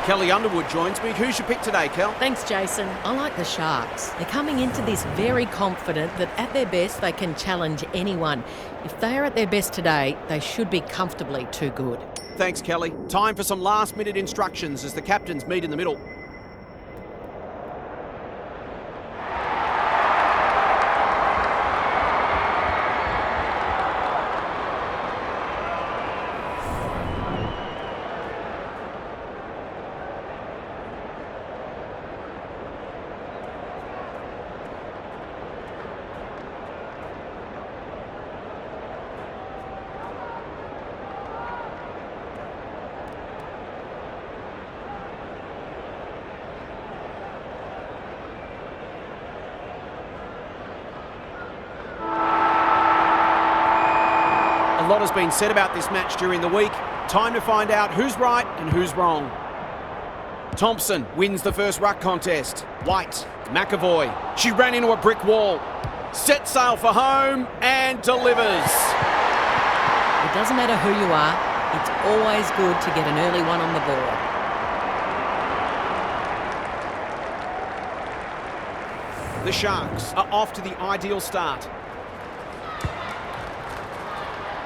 Kelly Underwood joins me. Who's your pick today, Kel? Thanks, Jason. I like the Sharks. They're coming into this very confident that at their best they can challenge anyone. If they are at their best today, they should be comfortably too good. Thanks, Kelly. Time for some last-minute instructions as the captains meet in the middle. A lot has been said about this match during the week. Time to find out who's right and who's wrong. Thompson wins the first ruck contest. White, McAvoy. She ran into a brick wall. Set sail for home and delivers. It doesn't matter who you are, it's always good to get an early one on the board. The Sharks are off to the ideal start.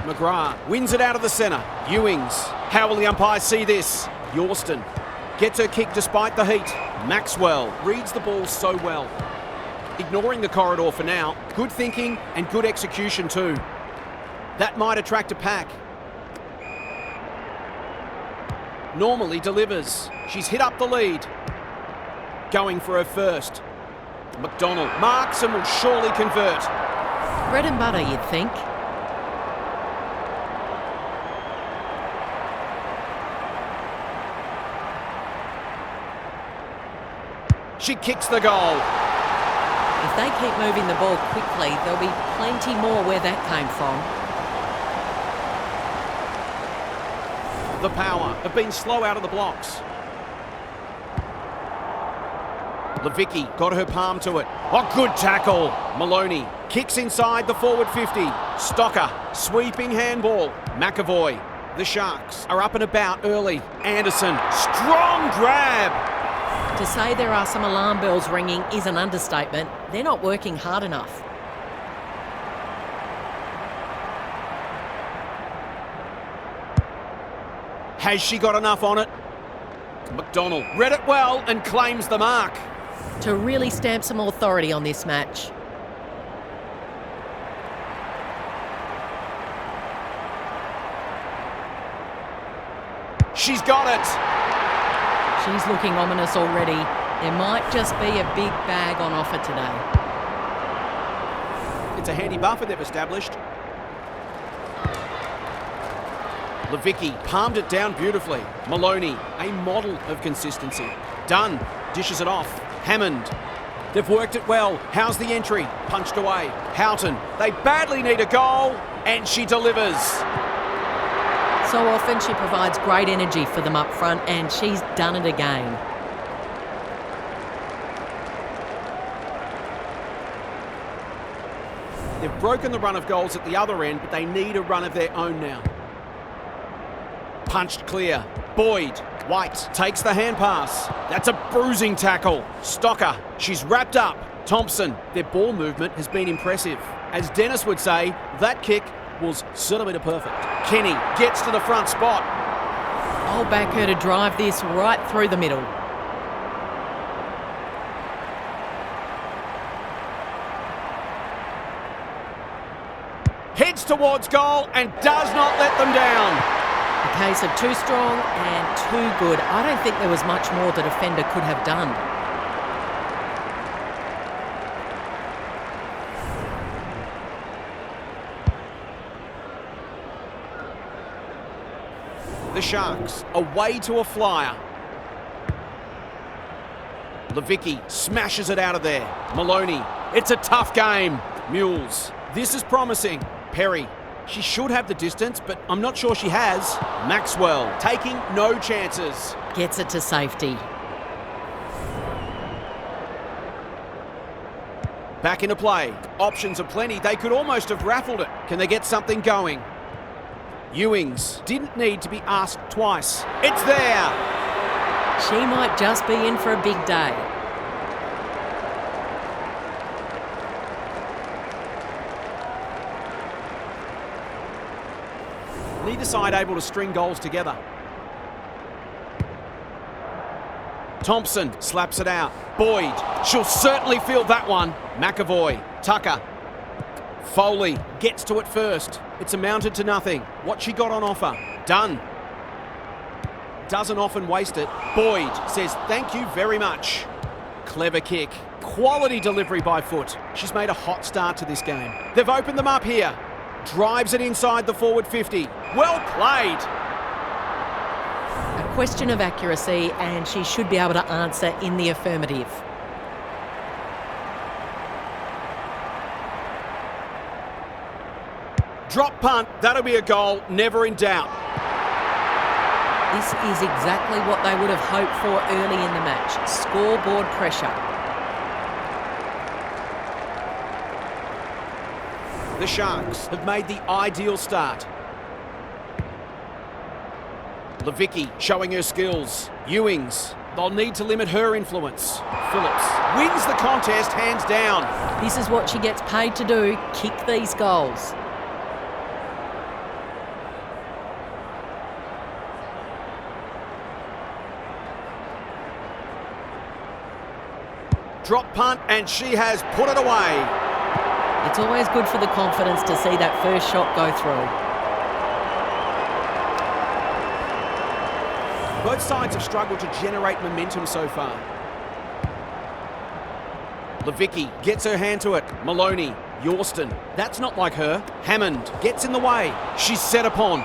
McGrath wins it out of the centre. Ewings. How will the umpires see this? Yorston gets her kick despite the heat. Maxwell reads the ball so well. Ignoring the corridor for now. Good thinking and good execution too. That might attract a pack. Normally delivers. She's hit up the lead. Going for her first. McDonald marks and will surely convert. Bread and butter, you'd think. She kicks the goal. If they keep moving the ball quickly, there'll be plenty more where that came from. The Power have been slow out of the blocks. Levicki got her palm to it. Oh, good tackle. Maloney kicks inside the forward 50. Stocker, sweeping handball. McAvoy. The Sharks are up and about early. Anderson, strong grab. To say there are some alarm bells ringing is an understatement. They're not working hard enough. Has she got enough on it? McDonald read it well and claims the mark. To really stamp some authority on this match. She's got it. She's looking ominous already. There might just be a big bag on offer today. It's a handy buffer they've established. Levicki palmed it down beautifully. Maloney, a model of consistency. Dunn dishes it off. Hammond. They've worked it well. How's the entry? Punched away. Houghton. They badly need a goal, and she delivers. So often she provides great energy for them up front, and she's done it again. They've broken the run of goals at the other end, but they need a run of their own now. Punched clear. Boyd. White takes the hand pass. That's a bruising tackle. Stocker. She's wrapped up. Thompson. Their ball movement has been impressive. As Dennis would say, that kick was centimetre perfect. Kenny gets to the front spot. I'll back her to drive this right through the middle. Heads towards goal and does not let them down. A case of too strong and too good. I don't think there was much more the defender could have done. The Sharks away to a flyer. Levicki smashes it out of there. Maloney, it's a tough game. Mules, this is promising. Perry, she should have the distance, but I'm not sure she has. Maxwell, taking no chances. Gets it to safety. Back into play. Options are plenty. They could almost have raffled it. Can they get something going? Ewings didn't need to be asked twice. It's there. She might just be in for a big day. Neither side able to string goals together. Thompson slaps it out. Boyd, she'll certainly feel that one. McAvoy, Tucker. Foley gets to it first. It's amounted to nothing. What she got on offer? Done. Doesn't often waste it. Boyd says thank you very much. Clever kick. Quality delivery by foot. She's made a hot start to this game. They've opened them up here. Drives it inside the forward 50. Well played. A question of accuracy, and she should be able to answer in the affirmative. Drop punt. That'll be a goal. Never in doubt. This is exactly what they would have hoped for early in the match. Scoreboard pressure. The Sharks have made the ideal start. Levicki showing her skills. Ewings, they'll need to limit her influence. Phillips wins the contest hands down. This is what she gets paid to do, kick these goals. Drop punt, and she has put it away. It's always good for the confidence to see that first shot go through. Both sides have struggled to generate momentum so far. Levicki gets her hand to it. Maloney, Yorston, that's not like her. Hammond gets in the way. She's set upon.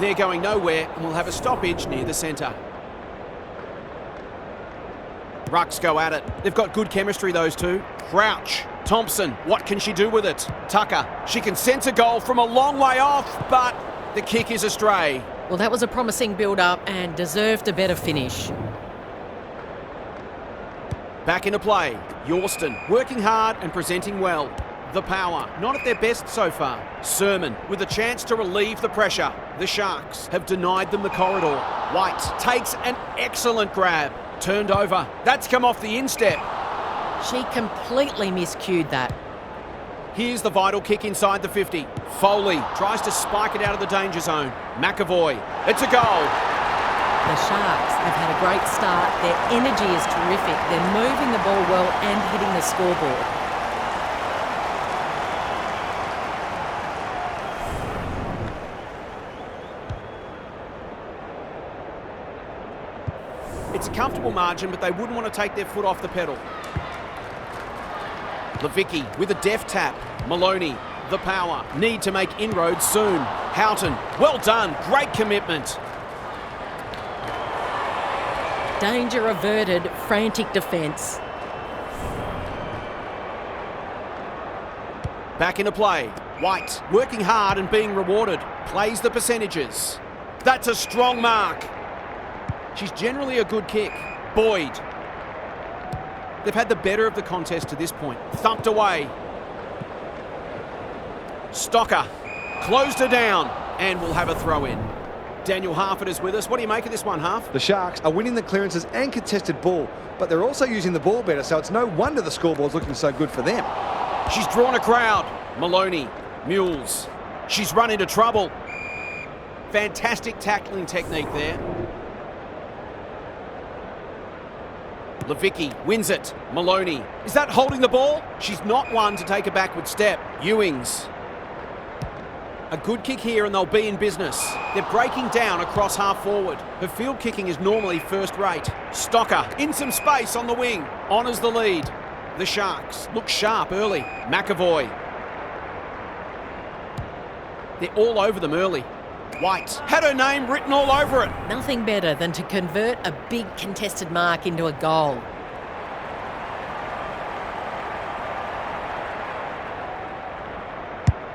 They're going nowhere and will have a stoppage near the centre. Rucks go at it. They've got good chemistry, those two. Crouch. Thompson, what can she do with it? Tucker, she can sense a goal from a long way off, but the kick is astray. Well, that was a promising build-up and deserved a better finish. Back into play. Yorston, working hard and presenting well. The power, not at their best so far. Sermon, with a chance to relieve the pressure. The Sharks have denied them the corridor. White takes an excellent grab. Turned over. That's come off the instep. She completely miscued that. Here's the vital kick inside the 50. Foley tries to spike it out of the danger zone. McAvoy. It's a goal. The Sharks have had a great start. Their energy is terrific. They're moving the ball well and hitting the scoreboard. It's a comfortable margin, but they wouldn't want to take their foot off the pedal. Levicki with a deft tap. Maloney, the power. Need to make inroads soon. Houghton, well done. Great commitment. Danger averted, frantic defence. Back into play. White, working hard and being rewarded. Plays the percentages. That's a strong mark. She's generally a good kick. Boyd. They've had the better of the contest to this point. Thumped away. Stocker closed her down and will have a throw in. Daniel Harford is with us. What do you make of this one, Harf? The Sharks are winning the clearances and contested ball, but they're also using the ball better, so it's no wonder the scoreboard's looking so good for them. She's drawn a crowd. Maloney, Mules. She's run into trouble. Fantastic tackling technique there. Levicki wins it. Maloney. Is that holding the ball? She's not one to take a backward step. Ewings. A good kick here and they'll be in business. They're breaking down across half forward. Her field kicking is normally first rate. Stocker in some space on the wing. Honours the lead. The Sharks look sharp early. McAvoy. They're all over them early. White had her name written all over it. Nothing better than to convert a big contested mark into a goal.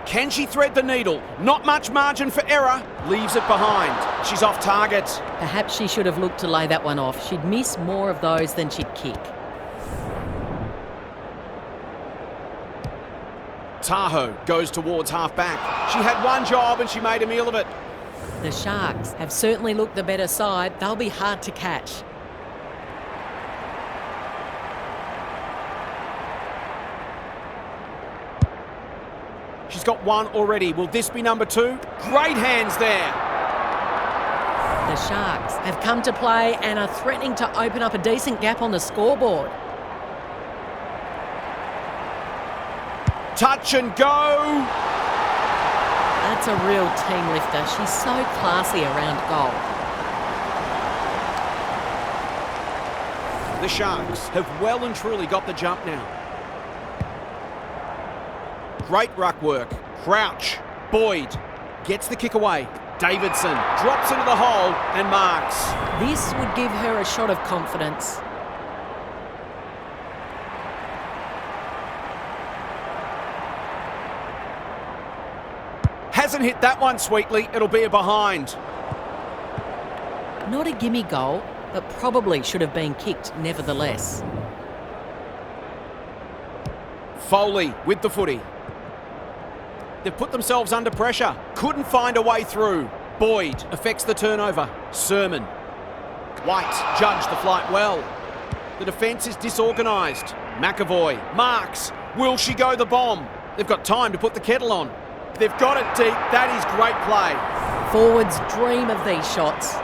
Can she thread the needle? Not much margin for error. Leaves it behind. She's off target. Perhaps she should have looked to lay that one off. She'd miss more of those than she'd kick. Tahoe goes towards half-back. She had one job and she made a meal of it. The Sharks have certainly looked the better side. They'll be hard to catch. She's got one already. Will this be number 2? Great hands there. The Sharks have come to play and are threatening to open up a decent gap on the scoreboard. Touch and go. That's a real team lifter. She's so classy around goal. The Sharks have well and truly got the jump now. Great ruck work. Crouch. Boyd gets the kick away. Davidson drops into the hole and marks. This would give her a shot of confidence. Hasn't hit that one sweetly. It'll be a behind. Not a gimme goal, but probably should have been kicked nevertheless. Foley with the footy. They've put themselves under pressure. Couldn't find a way through. Boyd affects the turnover. Sermon. White judged the flight well. The defence is disorganised. McAvoy marks. Will she go the bomb? They've got time to put the kettle on. They've got it deep. That is great play. Forwards dream of these shots.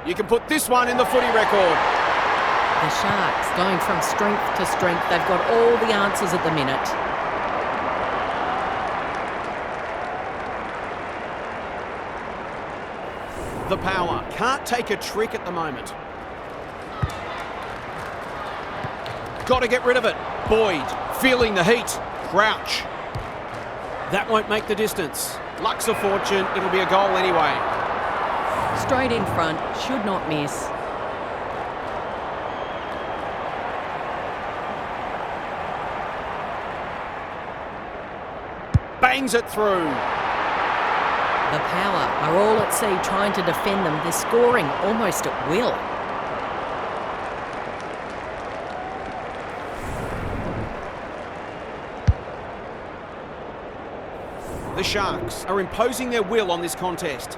You can put this one in the footy record. The Sharks going from strength to strength. They've got all the answers at the minute. The power can't take a trick at the moment. Got to get rid of it. Boyd feeling the heat. Crouch. That won't make the distance. Luck's a fortune. It'll be a goal anyway. Straight in front, should not miss. Bangs it through. The power are all at sea trying to defend them. They're scoring almost at will. The Sharks are imposing their will on this contest.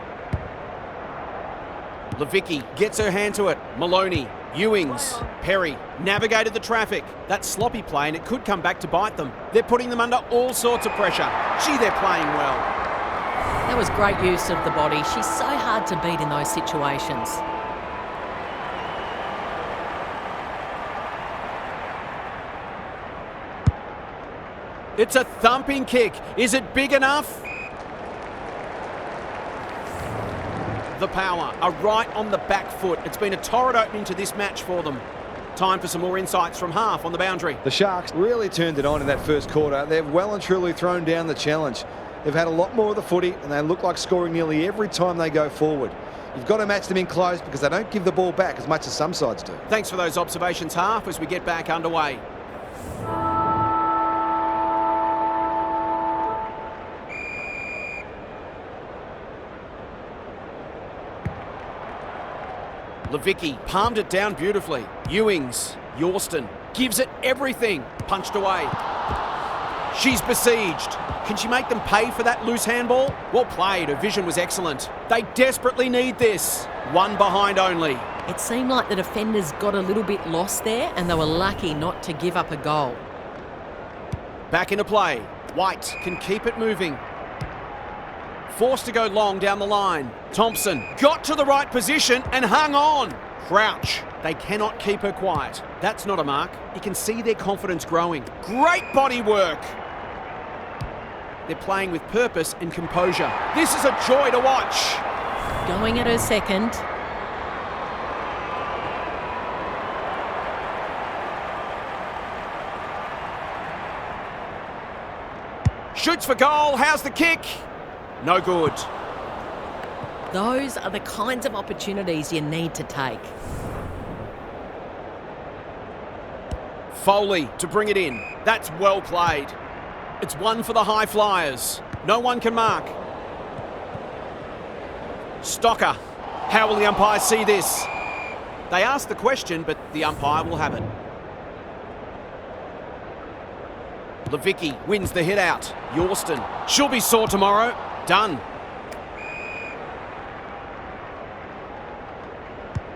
Levicki gets her hand to it. Maloney, Ewings, Perry navigated the traffic. That sloppy play and it could come back to bite them. They're putting them under all sorts of pressure. Gee, they're playing well. That was great use of the body. She's so hard to beat in those situations. It's a thumping kick. Is it big enough? The power are right on the back foot. It's been a torrid opening to this match for them. Time for some more insights from half on the boundary. The Sharks really turned it on in that first quarter. They've well and truly thrown down the challenge. They've had a lot more of the footy and they look like scoring nearly every time they go forward. You've got to match them in close because they don't give the ball back as much as some sides do. Thanks for those observations, half, as we get back underway. Levicki palmed it down beautifully. Ewings, Yorston gives it everything. Punched away. She's besieged. Can she make them pay for that loose handball? Well played. Her vision was excellent. They desperately need this. One behind only. It seemed like the defenders got a little bit lost there and they were lucky not to give up a goal. Back into play. White can keep it moving. Forced to go long down the line. Thompson got to the right position and hung on. Crouch. They cannot keep her quiet. That's not a mark. You can see their confidence growing. Great body work. They're playing with purpose and composure. This is a joy to watch. Going at her second. Shoots for goal. How's the kick? No good. Those are the kinds of opportunities you need to take. Foley to bring it in. That's well played. It's one for the high flyers. No one can mark. Stocker. How will the umpire see this? They asked the question, but the umpire will have it. Levicki wins the hit out. Yorston. She'll be sore tomorrow. Done.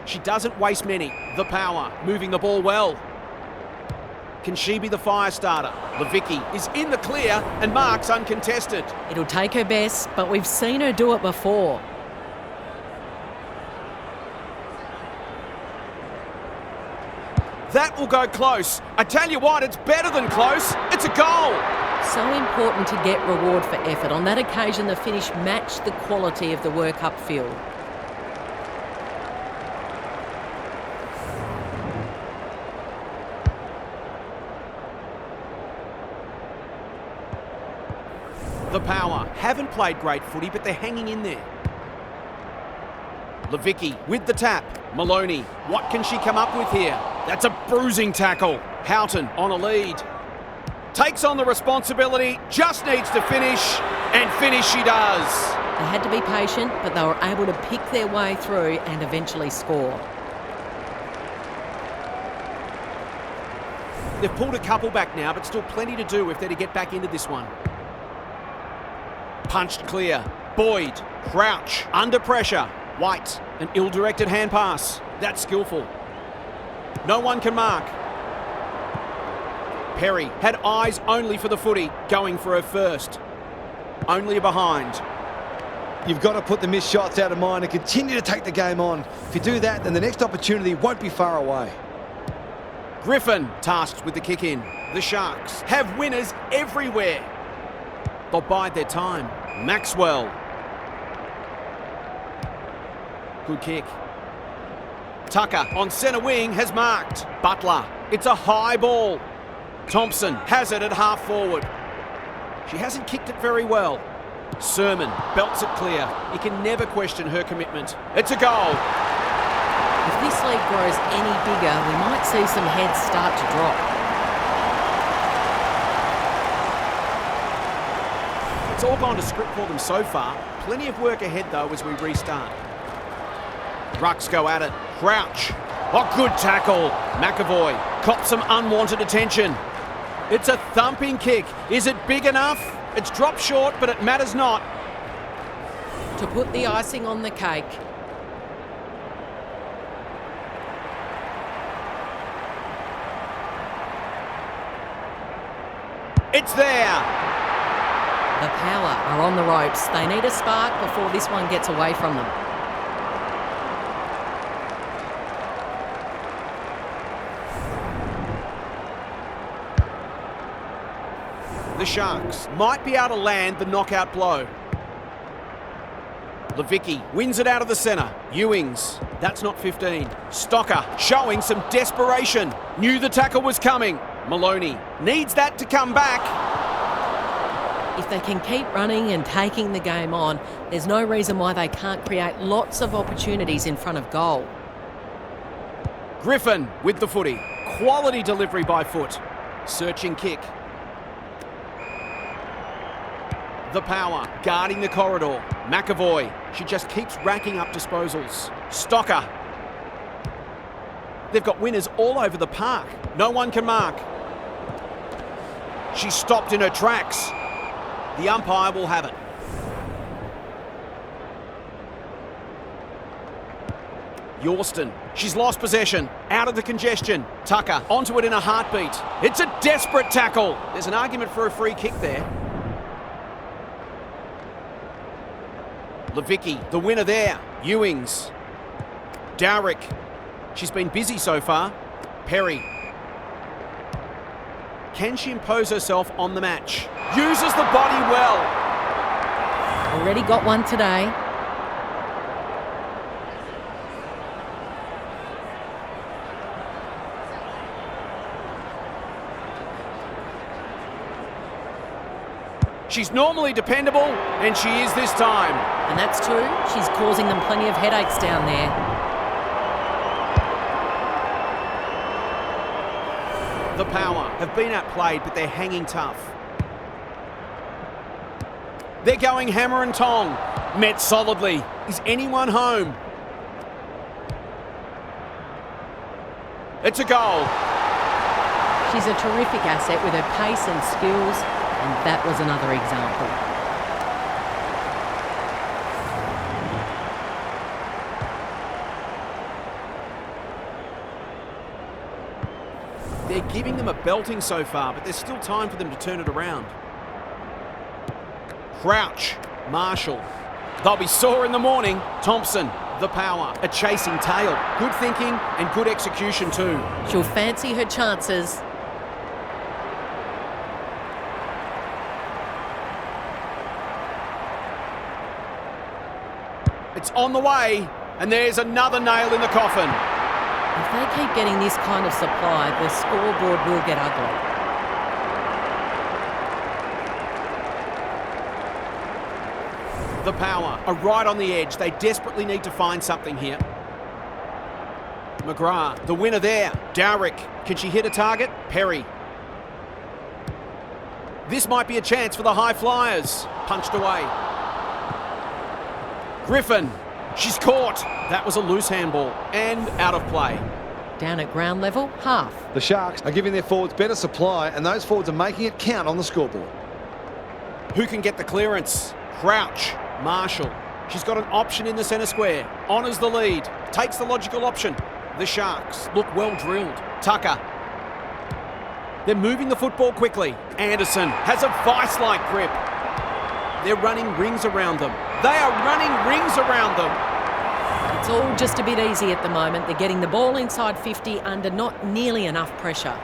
She doesn't waste many. The power, moving the ball well. Can she be the fire starter? Levicki is in the clear and marks uncontested. It'll take her best, but we've seen her do it before. That will go close. I tell you what, it's better than close. It's a goal. So important to get reward for effort. On that occasion, the finish matched the quality of the work upfield. The power haven't played great footy, but they're hanging in there. Levicki with the tap. Maloney, what can she come up with here? That's a bruising tackle. Houghton on a lead. Takes on the responsibility, just needs to finish, and finish she does. They had to be patient, but they were able to pick their way through and eventually score. They've pulled a couple back now, but still plenty to do if they're to get back into this one. Punched clear. Boyd, Crouch, under pressure. White, an ill-directed hand pass. That's skillful. No one can mark. Perry had eyes only for the footy, going for her first. Only a behind. You've got to put the missed shots out of mind and continue to take the game on. If you do that, then the next opportunity won't be far away. Griffin tasked with the kick in. The Sharks have winners everywhere. They'll bide their time. Maxwell. Good kick. Tucker on centre wing has marked. Butler. It's a high ball. Thompson has it at half forward. She hasn't kicked it very well. Sermon belts it clear. You can never question her commitment. It's a goal. If this league grows any bigger, we might see some heads start to drop. It's all gone to script for them so far. Plenty of work ahead, though, as we restart. Rucks go at it. Crouch. Oh, good tackle. McAvoy cops some unwanted attention. It's a thumping kick. Is it big enough? It's dropped short, but it matters not. To put the icing on the cake. It's there. The power are on the ropes. They need a spark before this one gets away from them. The Sharks might be able to land the knockout blow. Levicki wins it out of the centre. Ewings, that's not 15. Stocker showing some desperation. Knew the tackle was coming. Maloney needs that to come back. If they can keep running and taking the game on, there's no reason why they can't create lots of opportunities in front of goal. Griffin with the footy. Quality delivery by foot. Searching kick. The power, guarding the corridor. McAvoy, she just keeps racking up disposals. Stocker. They've got winners all over the park. No one can mark. She's stopped in her tracks. The umpire will have it. Yorston, she's lost possession. Out of the congestion. Tucker, onto it in a heartbeat. It's a desperate tackle. There's an argument for a free kick there. Levicki, the winner there. Ewings. Dowrick. She's been busy so far. Perry. Can she impose herself on the match? Uses the body well. Already got one today. She's normally dependable, and she is this time. And that's true. She's causing them plenty of headaches down there. The power have been outplayed, but they're hanging tough. They're going hammer and tong. Met solidly. Is anyone home? It's a goal. She's a terrific asset with her pace and skills, and that was another example. They're giving them a belting so far, but there's still time for them to turn it around. Crouch, Marshall. They'll be sore in the morning. Thompson, the power, a chasing tail. Good thinking and good execution too. She'll fancy her chances. It's on the way, and there's another nail in the coffin. If they keep getting this kind of supply, the scoreboard will get ugly. The power are right on the edge. They desperately need to find something here. McGrath, the winner there. Dowrick, can she hit a target? Perry. This might be a chance for the high flyers. Punched away. Griffin, she's caught. That was a loose handball and out of play. Down at ground level, half. The Sharks are giving their forwards better supply, and those forwards are making it count on the scoreboard. Who can get the clearance? Crouch, Marshall. She's got an option in the centre square. Honours the lead. Takes the logical option. The Sharks look well drilled. Tucker. They're moving the football quickly. Anderson has a vice-like grip. They're running rings around them. They are running rings around them. It's all just a bit easy at the moment. They're getting the ball inside 50 under not nearly enough pressure.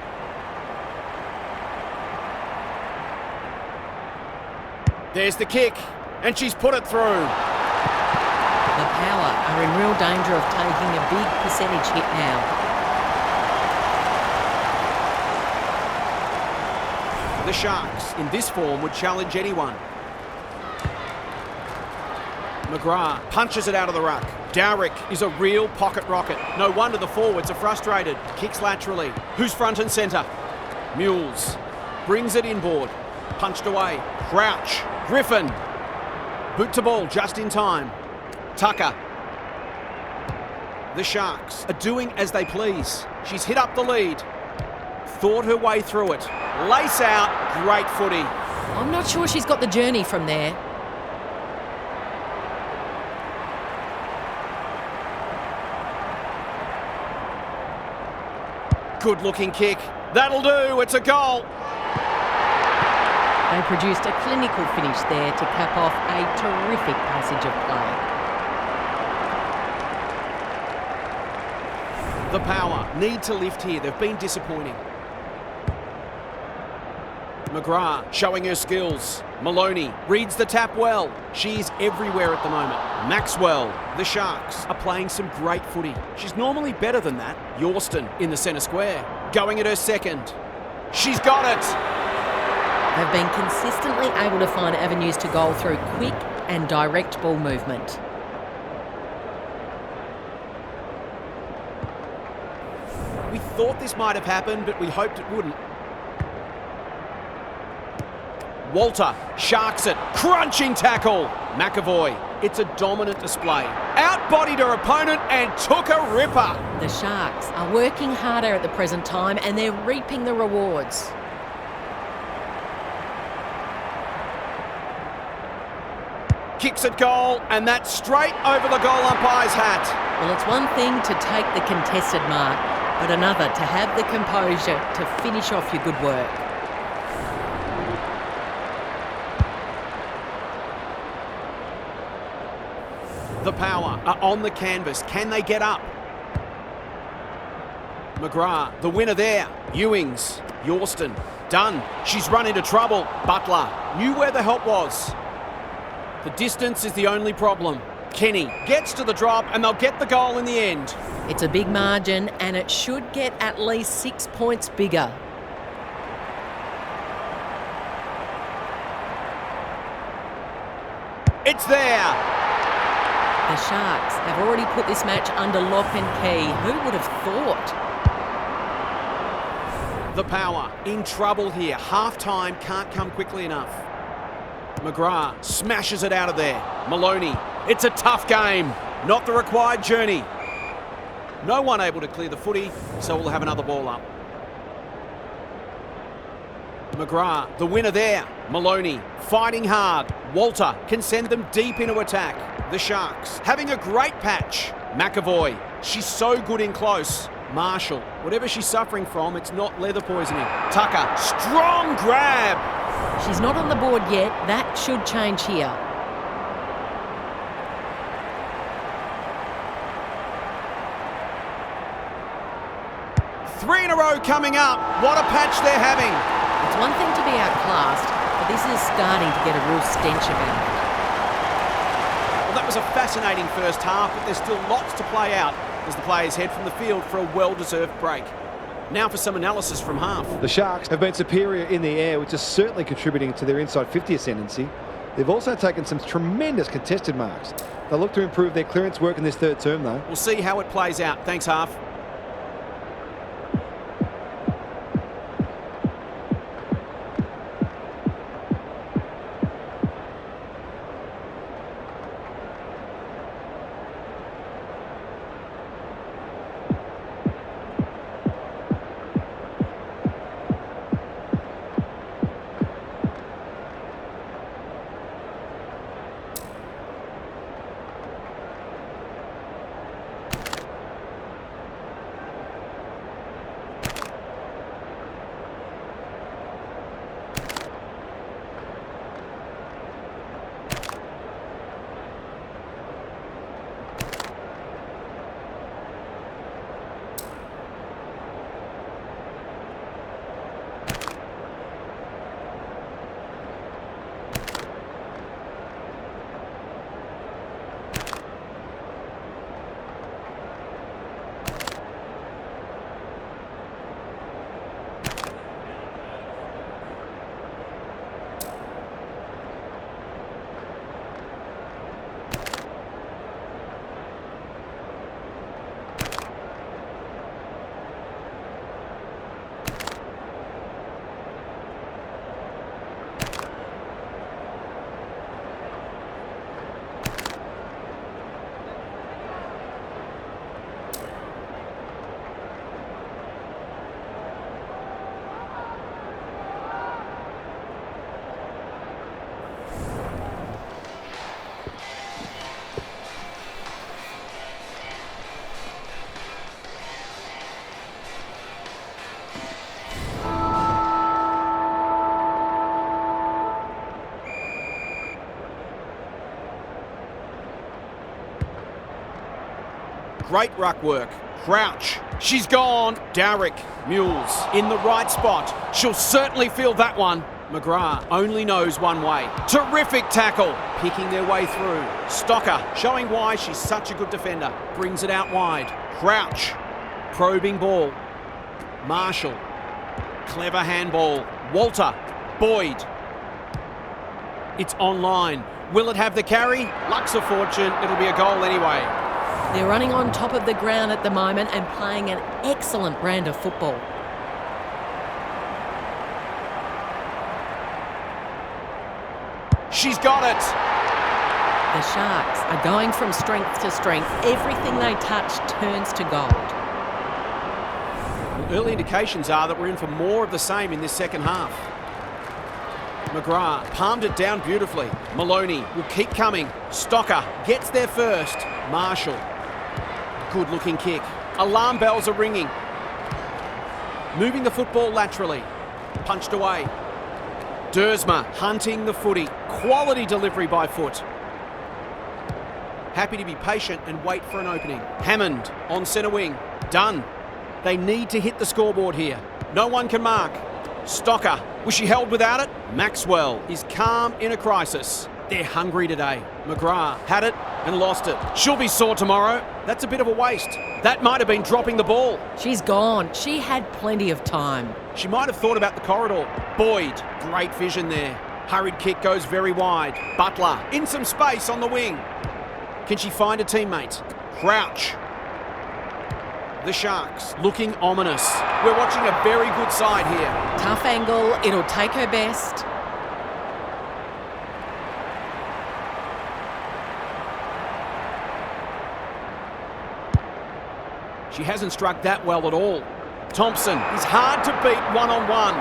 There's the kick, and she's put it through. The power are in real danger of taking a big percentage hit now. The Sharks, in this form, would challenge anyone. McGrath punches it out of the ruck. Dowrick is a real pocket rocket. No wonder the forwards are frustrated. Kicks laterally. Who's front and centre? Mules. Brings it inboard. Punched away. Crouch. Griffin. Boot to ball just in time. Tucker. The Sharks are doing as they please. She's hit up the lead. Thought her way through it. Lace out. Great footy. I'm not sure she's got the journey from there. Good looking kick. That'll do. It's a goal. They produced a clinical finish there to cap off a terrific passage of play. The power need to lift here. They've been disappointing. McGrath showing her skills. Maloney reads the tap well. She's everywhere at the moment. Maxwell, the Sharks are playing some great footy. She's normally better than that. Yorston in the centre square, going at her second. She's got it. They've been consistently able to find avenues to goal through quick and direct ball movement. We thought this might have happened, but we hoped it wouldn't. Walter sharks it. Crunching tackle. McAvoy. It's a dominant display. Outbodied her opponent and took a ripper. The Sharks are working harder at the present time and they're reaping the rewards. Kicks at goal, and that's straight over the goal umpire's hat. Well, it's one thing to take the contested mark, but another to have the composure to finish off your good work. The power are on the canvas. Can they get up? McGrath, the winner there. Ewings, Yorston, done. She's run into trouble. Butler knew where the help was. The distance is the only problem. Kenny gets to the drop and they'll get the goal in the end. It's a big margin and it should get at least 6 points bigger. It's there. The Sharks have already put this match under lock and key. Who would have thought? The power in trouble here. Half-time can't come quickly enough. McGrath smashes it out of there. Maloney, it's a tough game. Not the required journey. No one able to clear the footy, so we'll have another ball up. McGrath, the winner there. Maloney, fighting hard. Walter can send them deep into attack. The Sharks having a great patch. McAvoy, she's so good in close. Marshall, whatever she's suffering from, it's not leather poisoning. Tucker, strong grab. She's not on the board yet. That should change here. Three in a row coming up. What a patch they're having. It's one thing to be outclassed, but this is starting to get a real stench about it. Well, that was a fascinating first half, but there's still lots to play out as the players head from the field for a well-deserved break. Now for some analysis from half. The Sharks have been superior in the air, which is certainly contributing to their inside 50 ascendancy. They've also taken some tremendous contested marks. They'll look to improve their clearance work in this third term, though. We'll see how it plays out. Thanks, half. Great ruck work. Crouch. She's gone. Darrick. Mules in the right spot. She'll certainly feel that one. McGrath only knows one way. Terrific tackle. Picking their way through. Stocker showing why she's such a good defender. Brings it out wide. Crouch. Probing ball. Marshall. Clever handball. Walter. Boyd. It's online. Will it have the carry? Luck's a fortune. It'll be a goal anyway. They're running on top of the ground at the moment and playing an excellent brand of football. She's got it. The Sharks are going from strength to strength. Everything they touch turns to gold. Well, early indications are that we're in for more of the same in this second half. McGrath palmed it down beautifully. Maloney will keep coming. Stocker gets there first. Marshall. Good looking kick. Alarm bells are ringing. Moving the football laterally. Punched away. Dersma hunting the footy. Quality delivery by foot. Happy to be patient and wait for an opening. Hammond on centre wing. Done. They need to hit the scoreboard here. No one can mark. Stocker. Was she held without it? Maxwell is calm in a crisis. They're hungry today. McGrath had it and lost it. She'll be sore tomorrow. That's a bit of a waste. That might have been dropping the ball. She's gone. She had plenty of time. She might have thought about the corridor. Boyd, great vision there. Hurried kick goes very wide. Butler in some space on the wing. Can she find a teammate? Crouch. The Sharks looking ominous. We're watching a very good side here. Tough angle. It'll take her best. She hasn't struck that well at all. Thompson is hard to beat one-on-one.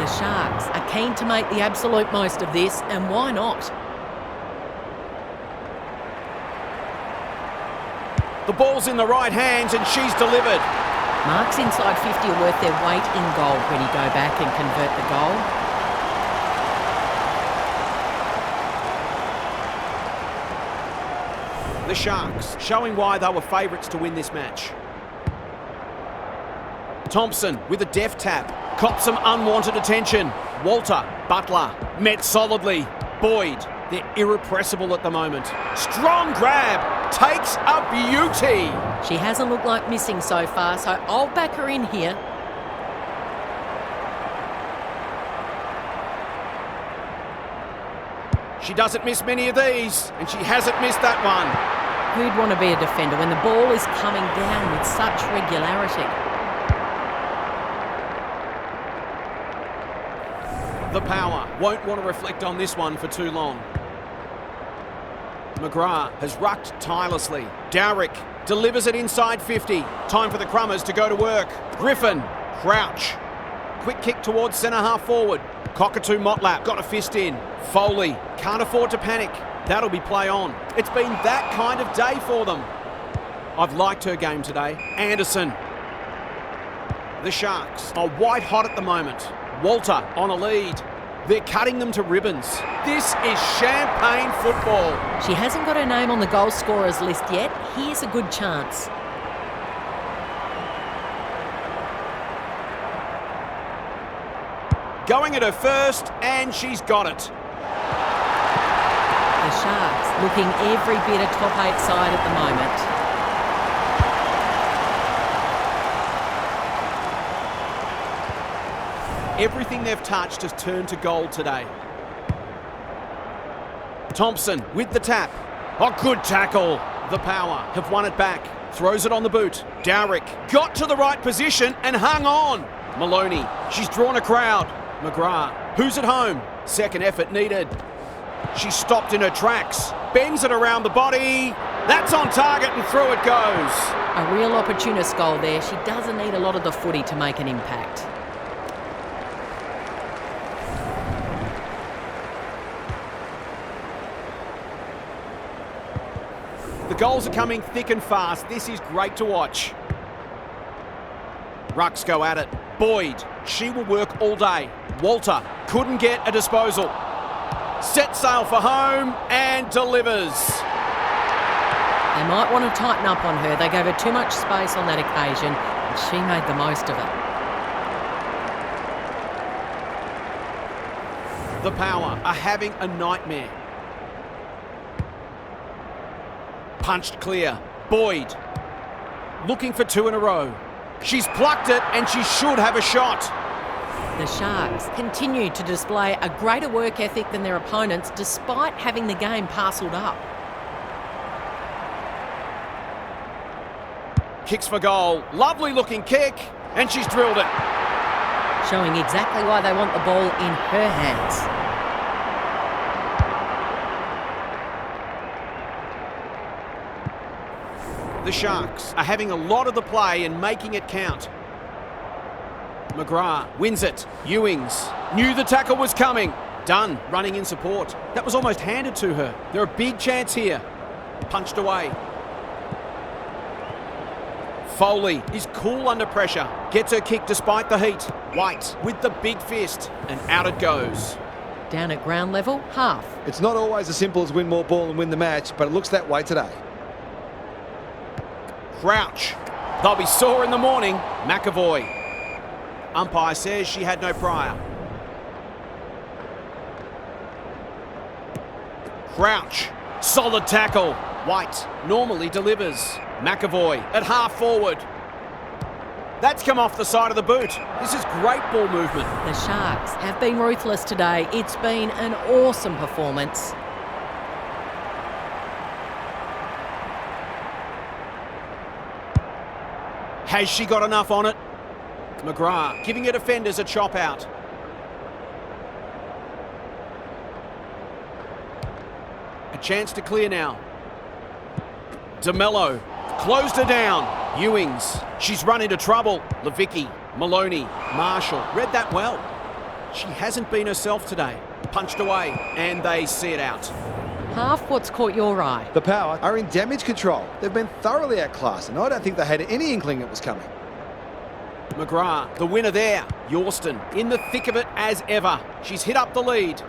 The Sharks are keen to make the absolute most of this, and why not? The ball's in the right hands and she's delivered. Marks inside 50 are worth their weight in gold when you go back and convert the goal. The Sharks showing why they were favourites to win this match. Thompson with a deft tap. Cops some unwanted attention. Walter, Butler, met solidly. Boyd, they're irrepressible at the moment. Strong grab, takes a beauty. She hasn't looked like missing so far, so I'll back her in here. She doesn't miss many of these, and she hasn't missed that one. Who'd want to be a defender when the ball is coming down with such regularity? The power won't want to reflect on this one for too long. McGrath has rucked tirelessly. Dowrick delivers it inside 50. Time for the Crummers to go to work. Griffin, crouch. Quick kick towards centre half forward. Cockatoo Motlap got a fist in. Foley can't afford to panic. That'll be play on. It's been that kind of day for them. I've liked her game today. Anderson. The Sharks are white hot at the moment. Walter on a lead. They're cutting them to ribbons. This is champagne football. She hasn't got her name on the goal scorers list yet. Here's a good chance. Going at her first, and she's got it. The Sharks looking every bit a top 8 side at the moment. Everything they've touched has turned to gold today. Thompson with the tap. Oh, good tackle. The power have won it back. Throws it on the boot. Dowrick got to the right position and hung on. Maloney, she's drawn a crowd. McGrath, who's at home? Second effort needed. She stopped in her tracks. Bends it around the body. That's on target and through it goes. A real opportunist goal there. She doesn't need a lot of the footy to make an impact. The goals are coming thick and fast. This is great to watch. Rucks go at it. Boyd, she will work all day. Walter couldn't get a disposal. Set sail for home and delivers. They might want to tighten up on her. They gave her too much space on that occasion, and she made the most of it. The power are having a nightmare. Punched clear. Boyd looking for 2 in a row. She's plucked it and she should have a shot. The Sharks continue to display a greater work ethic than their opponents despite having the game parcelled up. Kicks for goal. Lovely looking kick and she's drilled it. Showing exactly why they want the ball in her hands. The Sharks are having a lot of the play and making it count. McGrath wins it. Ewings knew the tackle was coming. Dunn running in support. That was almost handed to her. They're a big chance here. Punched away. Foley is cool under pressure. Gets her kick despite the heat. White with the big fist. And out it goes. Down at ground level, half. It's not always as simple as win more ball and win the match, but it looks that way today. Crouch. They'll be sore in the morning. McAvoy. Umpire says she had no prior. Crouch. Solid tackle. White normally delivers. McAvoy at half forward. That's come off the side of the boot. This is great ball movement. The Sharks have been ruthless today. It's been an awesome performance. Has she got enough on it? McGrath giving her defenders a chop out. A chance to clear now. DeMello closed her down. Ewings, she's run into trouble. Levicki, Maloney, Marshall, read that well. She hasn't been herself today. Punched away and they see it out. Half, what's caught your eye? The Power are in damage control. They've been thoroughly outclassed, and I don't think they had any inkling it was coming. McGrath, the winner there. Yorston in the thick of it as ever. She's hit up the lead.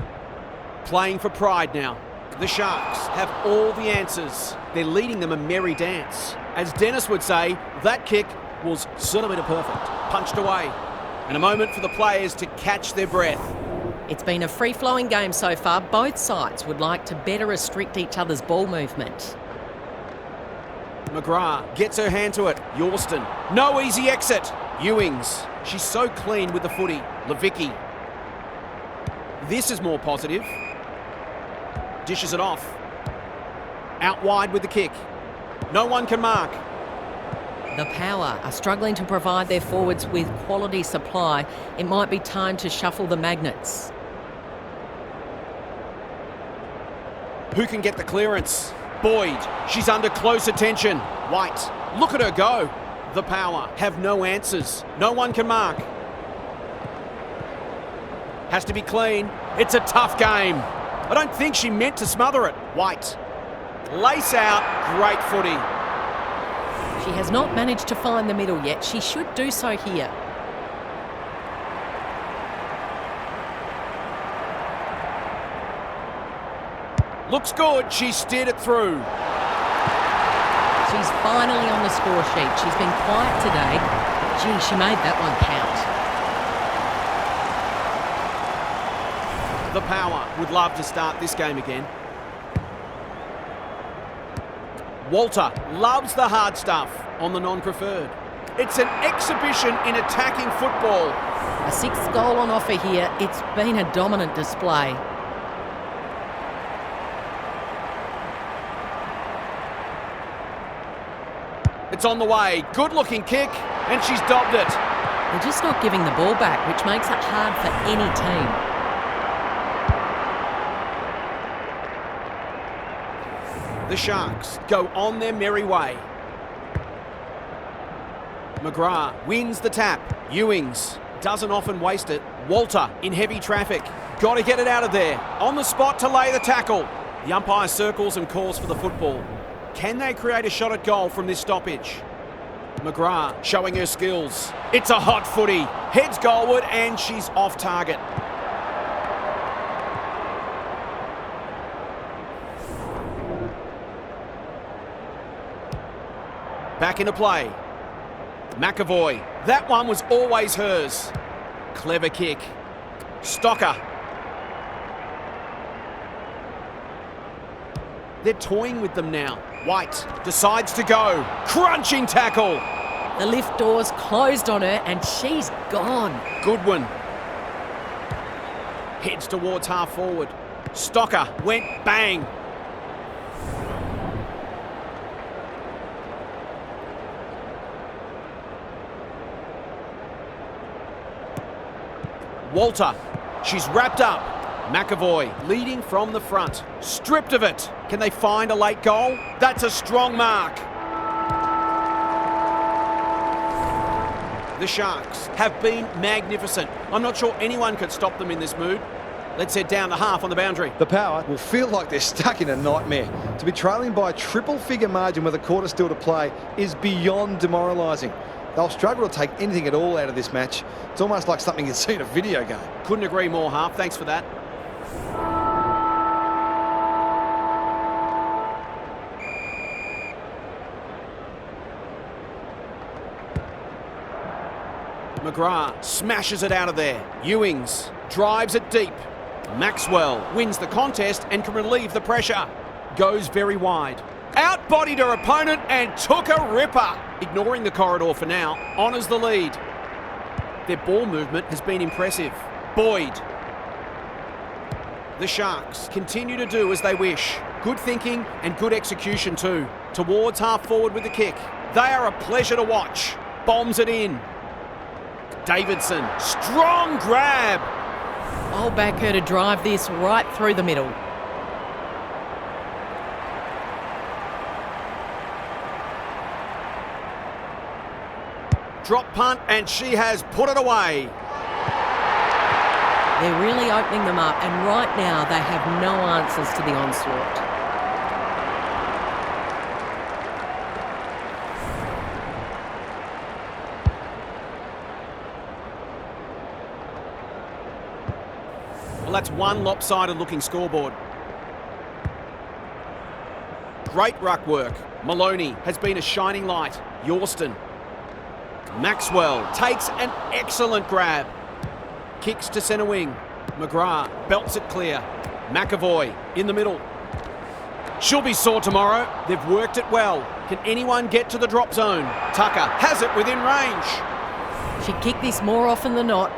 Playing for pride now. The Sharks have all the answers. They're leading them a merry dance. As Dennis would say, that kick was centimetre perfect. Punched away. And a moment for the players to catch their breath. It's been a free-flowing game so far. Both sides would like to better restrict each other's ball movement. McGrath gets her hand to it. Yorston, no easy exit. Ewings, she's so clean with the footy. Levicki. This is more positive. Dishes it off. Out wide with the kick. No one can mark. The Power are struggling to provide their forwards with quality supply. It might be time to shuffle the magnets. Who can get the clearance? Boyd, she's under close attention. White, look at her go. The Power have no answers. No one can mark. Has to be clean. It's a tough game. I don't think she meant to smother it. White, lace out, great footy. She has not managed to find the middle yet. She should do so here. Looks good. She steered it through. She's finally on the score sheet. She's been quiet today. Gee, she made that one count. The Power would love to start this game again. Walter loves the hard stuff on the non-preferred. It's an exhibition in attacking football. A sixth goal on offer here. It's been a dominant display. It's on the way. Good-looking kick, and she's dobbed it. They're just not giving the ball back, which makes it hard for any team. The Sharks go on their merry way. McGrath wins the tap. Ewings doesn't often waste it. Walter in heavy traffic. Got to get it out of there. On the spot to lay the tackle. The umpire circles and calls for the football. Can they create a shot at goal from this stoppage? McGrath showing her skills. It's a hot footy. Heads goalward and she's off target. Back into play. McAvoy. That one was always hers. Clever kick. Stocker. They're toying with them now. White decides to go. Crunching tackle. The lift doors closed on her and she's gone. Goodwin. Heads towards half forward. Stocker went bang. Walter, she's wrapped up. McAvoy leading from the front. Stripped of it. Can they find a late goal? That's a strong mark. The Sharks have been magnificent. I'm not sure anyone could stop them in this mood. Let's head down the half on the boundary. The Power will feel like they're stuck in a nightmare. To be trailing by a triple-figure margin with a quarter still to play is beyond demoralising. They'll struggle to take anything at all out of this match. It's almost like something you'd see in a video game. Couldn't agree more, Half. Thanks for that. McGrath smashes it out of there. Ewings drives it deep. Maxwell wins the contest and can relieve the pressure. Goes very wide. Outbodied her opponent and took a ripper. Ignoring the corridor for now, honours the lead. Their ball movement has been impressive. Boyd. The Sharks continue to do as they wish. Good thinking and good execution too. Towards half forward with the kick. They are a pleasure to watch. Bombs it in. Davidson, strong grab. I'll back her to drive this right through the middle. Drop punt and she has put it away. They're really opening them up and right now they have no answers to the onslaught. Well, that's one lopsided looking scoreboard. Great ruck work. Maloney has been a shining light. Yorston. Maxwell takes an excellent grab. Kicks to centre wing. McGrath belts it clear. McAvoy in the middle. She'll be sore tomorrow. They've worked it well. Can anyone get to the drop zone? Tucker has it within range. She'd kick this more often than not.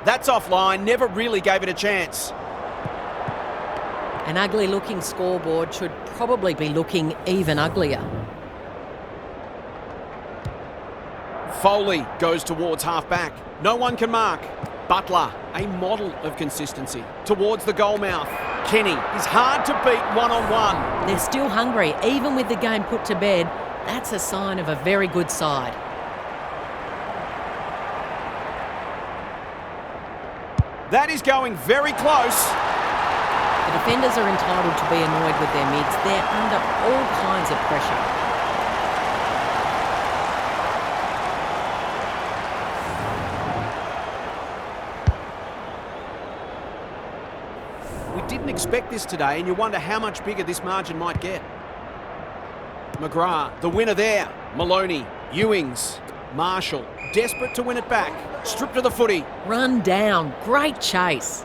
That's offline, never really gave it a chance. An ugly looking scoreboard should probably be looking even uglier. Foley goes towards half-back. No one can mark. Butler, a model of consistency. Towards the goal mouth. Kenny is hard to beat one-on-one. They're still hungry, even with the game put to bed. That's a sign of a very good side. That is going very close. The defenders are entitled to be annoyed with their mids. They're under all kinds of pressure. We didn't expect this today, and you wonder how much bigger this margin might get. McGrath, the winner there. Maloney, Ewings, Marshall, desperate to win it back. Stripped to the footy. Run down. Great chase.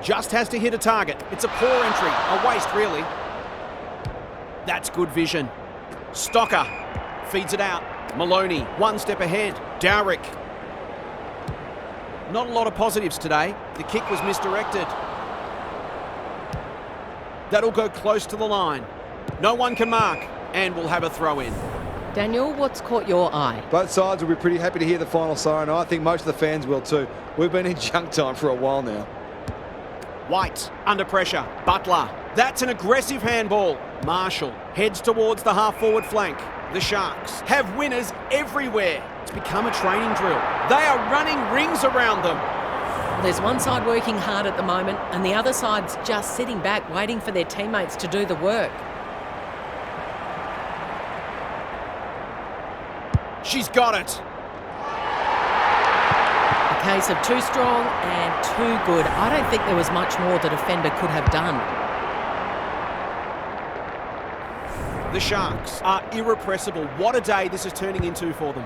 Just has to hit a target. It's a poor entry. A waste, really. That's good vision. Stocker feeds it out. Maloney, one step ahead. Dowrick. Not a lot of positives today. The kick was misdirected. That'll go close to the line. No one can mark, and we'll have a throw in. Daniel, what's caught your eye? Both sides will be pretty happy to hear the final siren. I think most of the fans will too. We've been in junk time for a while now. White, under pressure. Butler. That's an aggressive handball. Marshall heads towards the half-forward flank. The Sharks have winners everywhere. It's become a training drill. They are running rings around them. There's one side working hard at the moment, and the other side's just sitting back waiting for their teammates to do the work. She's got it. A case of too strong and too good. I don't think there was much more the defender could have done. The Sharks are irrepressible. What a day this is turning into for them.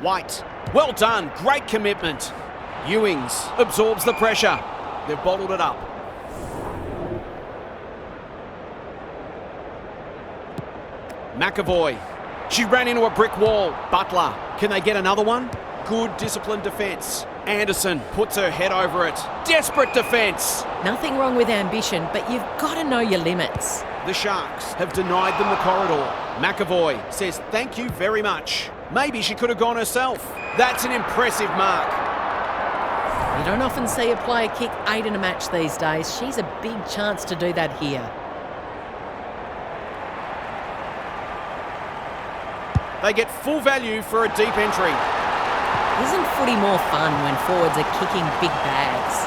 White, well done, great commitment. Ewings absorbs the pressure. They've bottled it up. McAvoy, she ran into a brick wall. Butler, can they get another one? Good disciplined defence. Anderson puts her head over it. Desperate defence. Nothing wrong with ambition, but you've got to know your limits. The Sharks have denied them the corridor. McAvoy says thank you very much. Maybe she could have gone herself. That's an impressive mark. You don't often see a player kick 8 in a match these days. She's a big chance to do that here. They get full value for a deep entry. Isn't footy more fun when forwards are kicking big bags?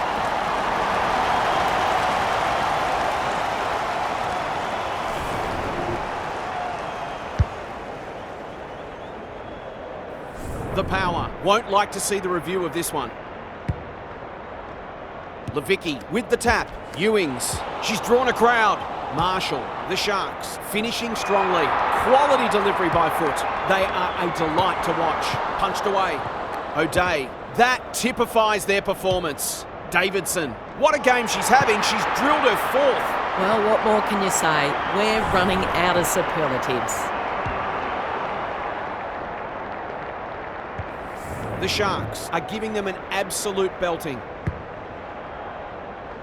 The Power won't like to see the review of this one. Levicki with the tap. Ewings. She's drawn a crowd. Marshall, the Sharks, finishing strongly. Quality delivery by foot. They are a delight to watch. Punched away. O'Day. That typifies their performance. Davidson. What a game she's having. She's drilled her fourth. Well, what more can you say? We're running out of superlatives. The Sharks are giving them an absolute belting.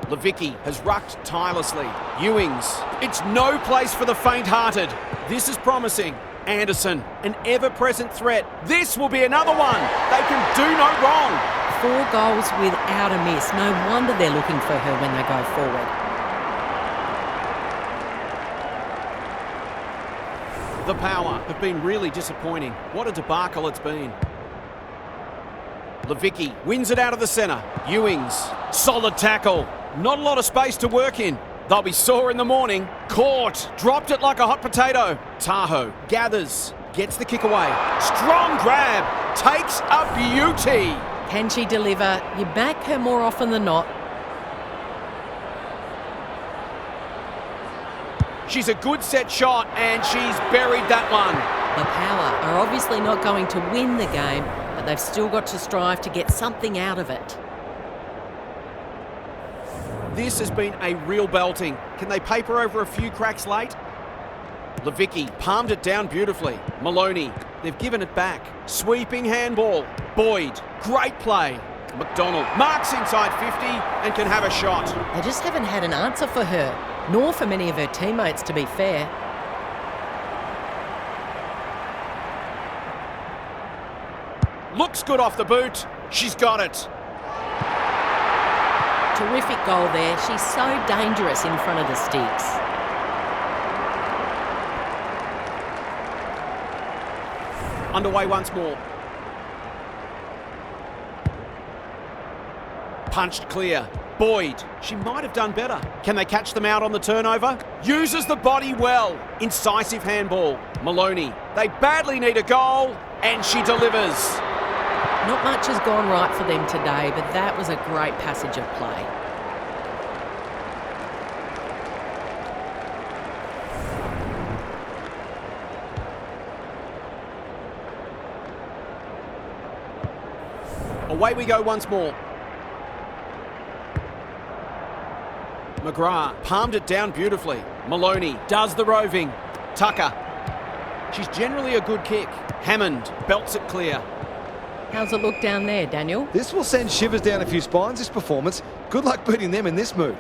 Levicki has rucked tirelessly. Ewings. It's no place for the faint-hearted. This is promising. Anderson, an ever-present threat. This will be another one. They can do no wrong. 4 goals without a miss. No wonder they're looking for her when they go forward. The Power have been really disappointing. What a debacle it's been. Levicki wins it out of the centre. Ewings, solid tackle. Not a lot of space to work in. They'll be sore in the morning. Caught. Dropped it like a hot potato. Tahoe gathers. Gets the kick away. Strong grab. Takes a beauty. Can she deliver? You back her more often than not. She's a good set shot and she's buried that one. The Power are obviously not going to win the game, but they've still got to strive to get something out of it. This has been a real belting. Can they paper over a few cracks late? Levicki palmed it down beautifully. Maloney, they've given it back. Sweeping handball. Boyd, great play. McDonald marks inside 50 and can have a shot. They just haven't had an answer for her, nor for many of her teammates, to be fair. Looks good off the boot. She's got it. Terrific goal there. She's so dangerous in front of the sticks. Underway once more. Punched clear. Boyd, she might have done better. Can they catch them out on the turnover? Uses the body well. Incisive handball. Maloney, they badly need a goal, and she delivers. Not much has gone right for them today, but that was a great passage of play. Away we go once more. McGrath palmed it down beautifully. Maloney does the roving. Tucker. She's generally a good kick. Hammond belts it clear. How's it look down there, Daniel? This will send shivers down a few spines, this performance. Good luck beating them in this mood.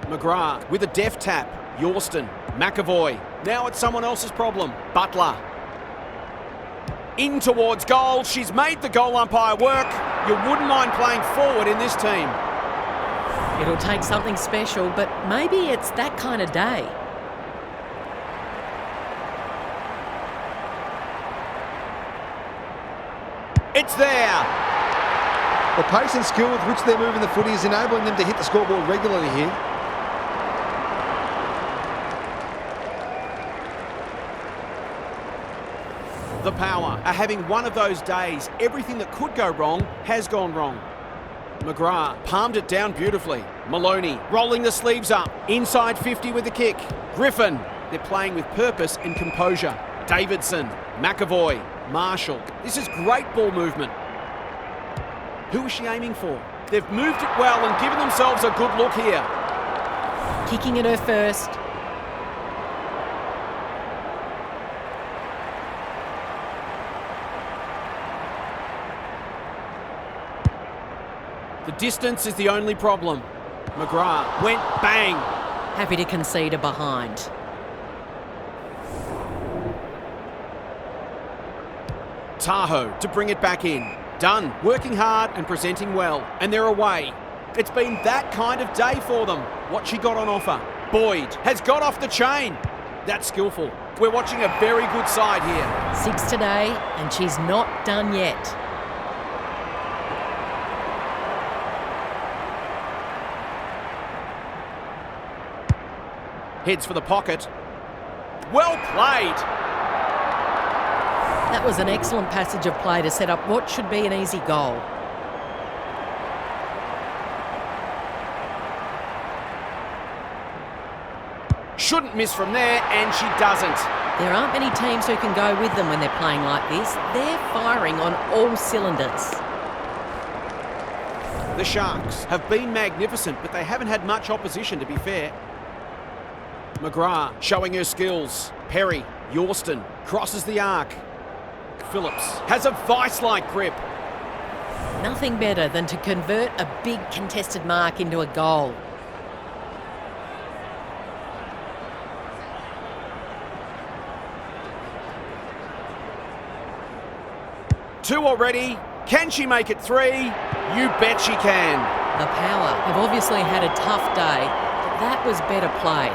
McGrath with a deft tap. Yorston. McAvoy. Now it's someone else's problem. Butler. In towards goal. She's made the goal umpire work. You wouldn't mind playing forward in this team. It'll take something special, but maybe it's that kind of day. It's there. The pace and skill with which they're moving the footy is enabling them to hit the scoreboard regularly here. The Power are having one of those days. Everything that could go wrong has gone wrong. McGrath palmed it down beautifully. Maloney rolling the sleeves up. Inside 50 with the kick. Griffin. They're playing with purpose and composure. Davidson. McAvoy. Marshall. This is great ball movement. Who is she aiming for? They've moved it well and given themselves a good look here. Kicking at her first. The distance is the only problem. McGrath went bang. Happy to concede a behind. Tahoe to bring it back in. Dunn working hard and presenting well. And they're away. It's been that kind of day for them. What she got on offer. Boyd has got off the chain. That's skillful. We're watching a very good side here. 6 today, and she's not done yet. Heads for the pocket. Well played. That was an excellent passage of play to set up what should be an easy goal. Shouldn't miss from there, and she doesn't. There aren't many teams who can go with them when they're playing like this. They're firing on all cylinders. The Sharks have been magnificent, but they haven't had much opposition, to be fair. McGrath showing her skills. Perry, Yorston crosses the arc. Phillips has a vice-like grip. Nothing better than to convert a big contested mark into a goal. Two already. Can she make it 3? You bet she can. The Power have obviously had a tough day, but that was better play.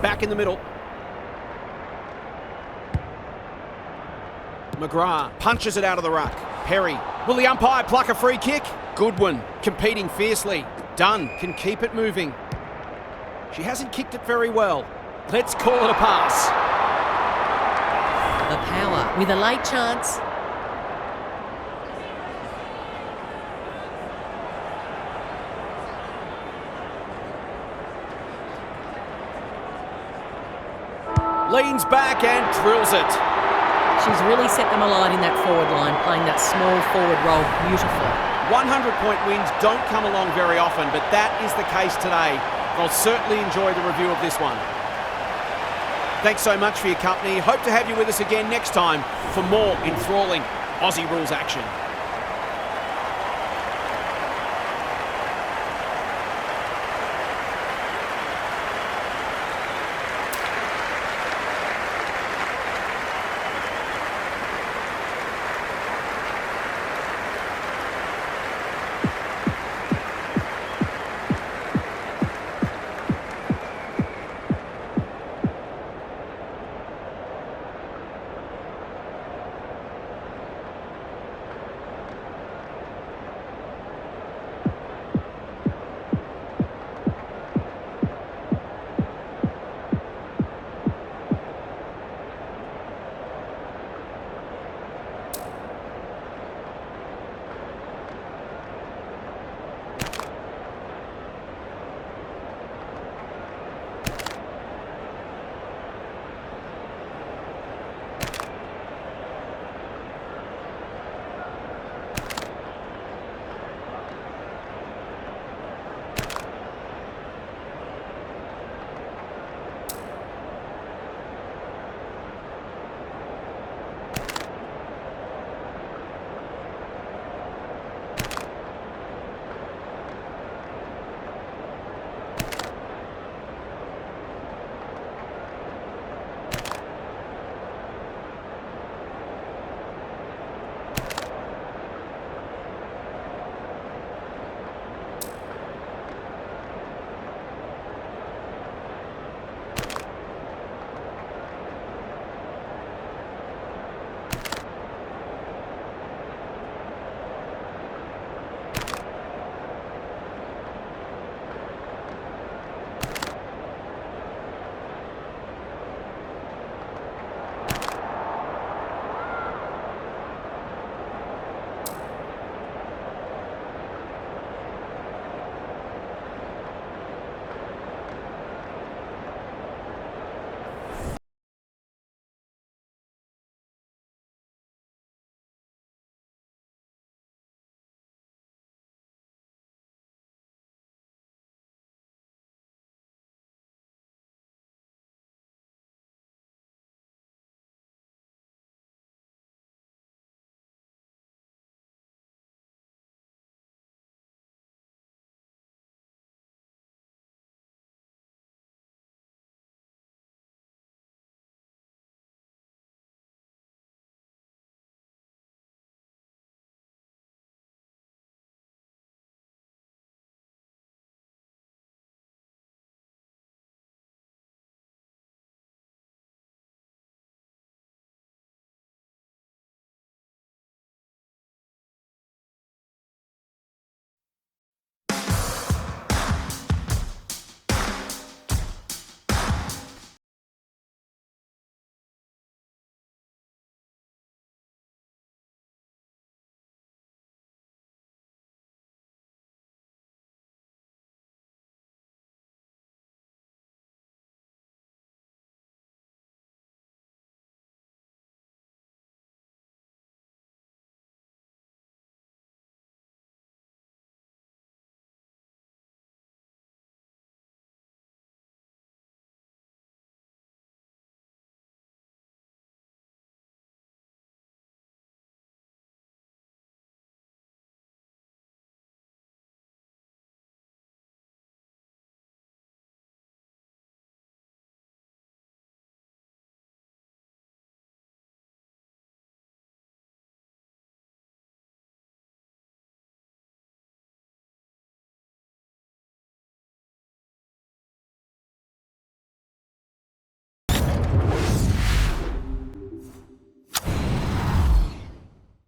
Back in the middle. McGrath punches it out of the ruck. Perry. Will the umpire pluck a free kick? Goodwin competing fiercely. Dunn can keep it moving. She hasn't kicked it very well. Let's call it a pass. The power with a late chance. Leans back and drills it. She's really set them alight in that forward line, playing that small forward role beautifully. 100-point wins don't come along very often, but that is the case today. I'll certainly enjoy the review of this one. Thanks so much for your company. Hope to have you with us again next time for more enthralling Aussie rules action.